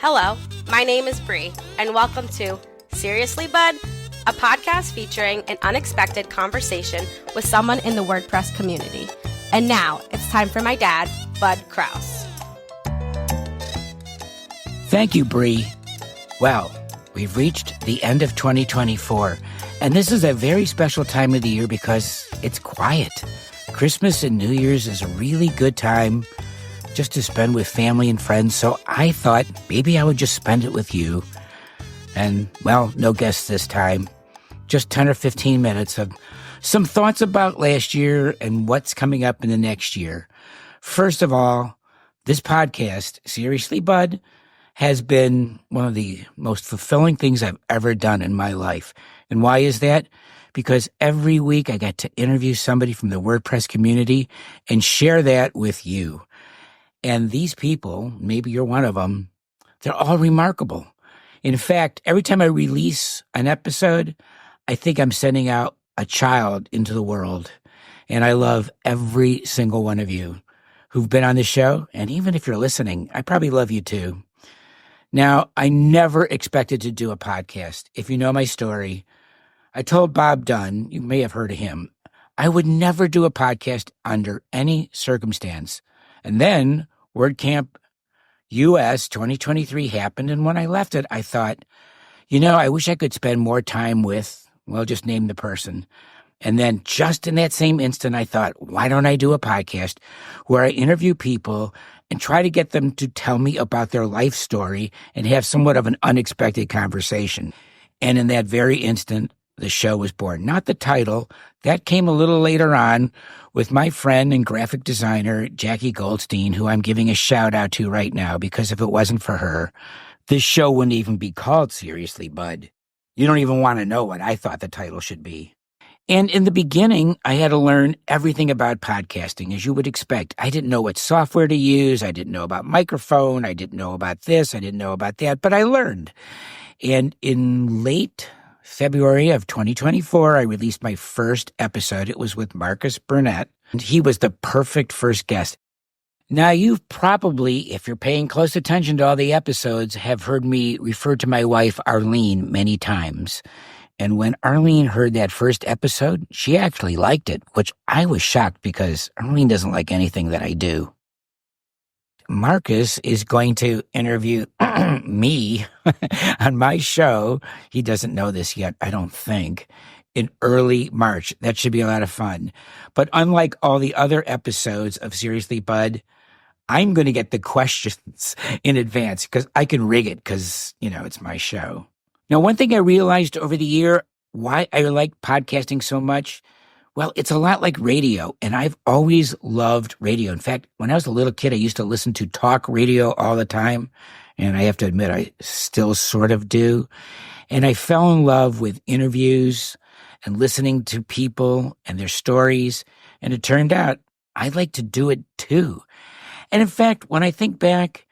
Hello, my name is Bree, and welcome to Seriously Bud, a podcast featuring an unexpected conversation with someone in the WordPress community. And now it's time for my dad, Bud Kraus. Thank you, Bree. Well, we've reached the end of 2024, and this is a very special time of the year because it's quiet. Christmas and New Year's is a really good time just to spend with family and friends, so I thought maybe I would just spend it with you. And, well, no guests this time. Just 10 or 15 minutes of some thoughts about last year and what's coming up in the next year. First of all, this podcast, Seriously Bud, has been one of the most fulfilling things I've ever done in my life. And why is that? Because every week I get to interview somebody from the WordPress community and share that with you. And these people, maybe you're one of them, they're all remarkable. In fact, every time I release an episode, I think I'm sending out a child into the world. And I love every single one of you who've been on the show. And even if you're listening, I probably love you too. Now, I never expected to do a podcast. If you know my story, I told Bob Dunn, you may have heard of him, I would never do a podcast under any circumstance. And then WordCamp US 2023 happened, and when I left it, I thought, I wish I could spend more time with, just name the person. And then just in that same instant, I thought, why don't I do a podcast where I interview people and try to get them to tell me about their life story and have somewhat of an unexpected conversation. And in that very instant, the show was born. Not the title. That came a little later on with my friend and graphic designer, Jackie Goldstein, who I'm giving a shout out to right now, because if it wasn't for her, this show wouldn't even be called Seriously Bud. You don't even want to know what I thought the title should be. And in the beginning, I had to learn everything about podcasting, as you would expect. I didn't know what software to use. I didn't know about microphone. I didn't know about this. I didn't know about that, but I learned. And in late February of 2024, I released my first episode. It was with Marcus Burnett, and he was the perfect first guest. Now, you've probably, if you're paying close attention to all the episodes, have heard me refer to my wife, Arlene, many times. And when Arlene heard that first episode, she actually liked it, which I was shocked because Arlene doesn't like anything that I do. Marcus is going to interview me on my show. He doesn't know this yet, I don't think, in early March. That should be a lot of fun. But unlike all the other episodes of Seriously Bud, I'm going to get the questions in advance because I can rig it because, it's my show. Now, one thing I realized over the year, why I like podcasting so much, it's a lot like radio, and I've always loved radio. In fact, when I was a little kid, I used to listen to talk radio all the time, and I have to admit, I still sort of do. And I fell in love with interviews and listening to people and their stories, and it turned out I'd like to do it too. And in fact, when I think back,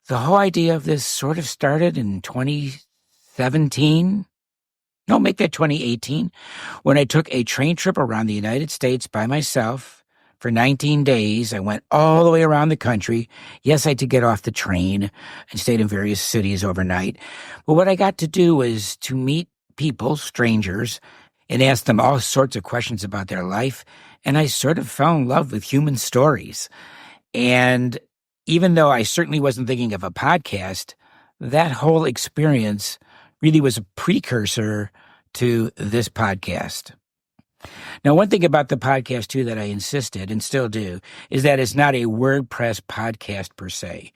the whole idea of this sort of started in 2017. No, make that 2018, when I took a train trip around the United States by myself for 19 days. I went all the way around the country. Yes, I did get off the train and stayed in various cities overnight. But what I got to do was to meet people, strangers, and ask them all sorts of questions about their life. And I sort of fell in love with human stories. And even though I certainly wasn't thinking of a podcast, that whole experience really was a precursor to this podcast. Now, one thing about the podcast, too, that I insisted and still do is that it's not a WordPress podcast per se.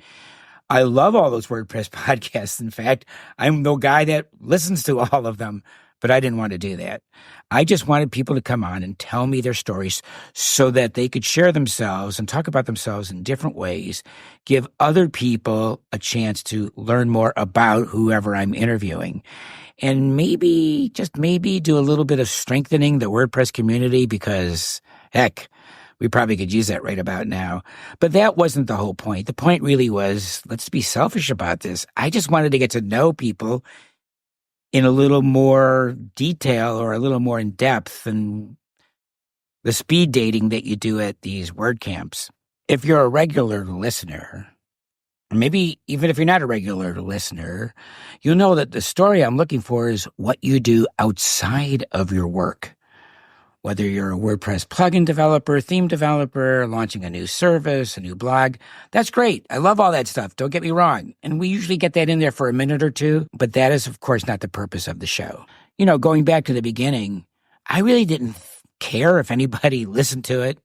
I love all those WordPress podcasts. In fact, I'm the guy that listens to all of them, but I didn't want to do that. I just wanted people to come on and tell me their stories so that they could share themselves and talk about themselves in different ways, give other people a chance to learn more about whoever I'm interviewing, and maybe, just maybe, do a little bit of strengthening the WordPress community because, heck, we probably could use that right about now. But that wasn't the whole point. The point really was, let's be selfish about this. I just wanted to get to know people in a little more detail or a little more in depth than the speed dating that you do at these WordCamps. If you're a regular listener, maybe even if you're not a regular listener, you'll know that the story I'm looking for is what you do outside of your work. Whether you're a WordPress plugin developer, theme developer, launching a new service, a new blog, that's great. I love all that stuff. Don't get me wrong. And we usually get that in there for a minute or two, but that is, of course, not the purpose of the show. Going back to the beginning, I really didn't care if anybody listened to it.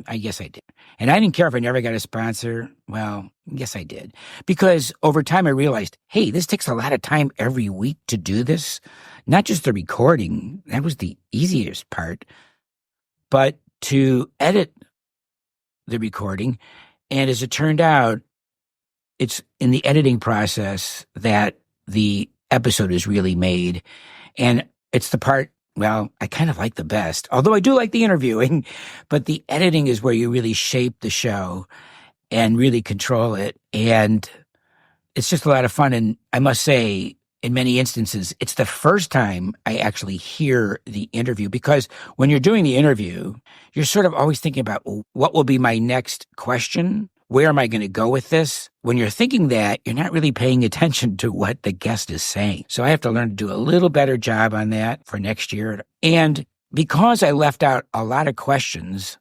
I guess I did. And I didn't care if I never got a sponsor. Well, yes, I did. Because over time I realized, hey, this takes a lot of time every week to do this. Not just the recording. That was the easiest part. But to edit the recording. And as it turned out, it's in the editing process that the episode is really made. And it's the part, well, I kind of like the best, although I do like the interviewing, but the editing is where you really shape the show and really control it. And it's just a lot of fun. And I must say, in many instances, it's the first time I actually hear the interview, because when you're doing the interview, you're sort of always thinking about, well, what will be my next question? Where am I going to go with this? When you're thinking that, you're not really paying attention to what the guest is saying. So I have to learn to do a little better job on that for next year. And because I left out a lot of questions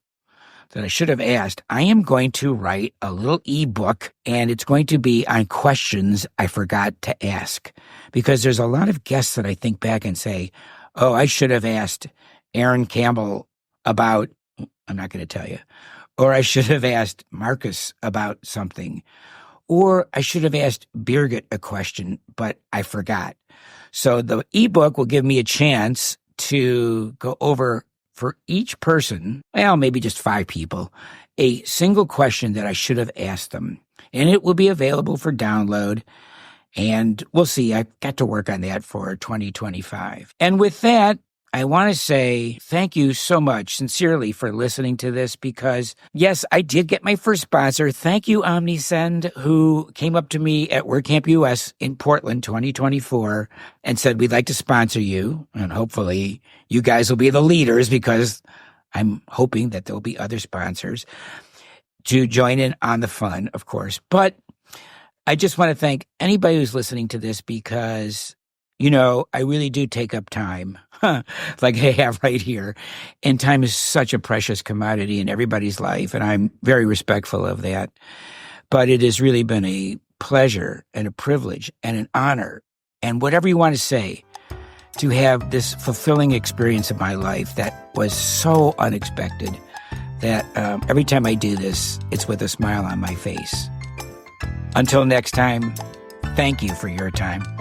that I should have asked, I am going to write a little ebook, and it's going to be on questions I forgot to ask. Because there's a lot of guests that I think back and say, oh, I should have asked Aaron Campbell about, I'm not going to tell you, or I should have asked Marcus about something, or I should have asked Birgit a question, but I forgot. So the ebook will give me a chance to go over for each person, well, maybe just 5 people, a single question that I should have asked them. And it will be available for download. And we'll see. I've got to work on that for 2025. And with that, I want to say thank you so much, sincerely, for listening to this, because, yes, I did get my first sponsor. Thank you, OmniSend, who came up to me at WordCamp US in Portland 2024 and said, we'd like to sponsor you. And hopefully you guys will be the leaders, because I'm hoping that there'll be other sponsors to join in on the fun, of course. But I just want to thank anybody who's listening to this, because I really do take up time, like I have right here. And time is such a precious commodity in everybody's life, and I'm very respectful of that. But it has really been a pleasure and a privilege and an honor, and whatever you want to say, to have this fulfilling experience of my life that was so unexpected that every time I do this, it's with a smile on my face. Until next time, thank you for your time.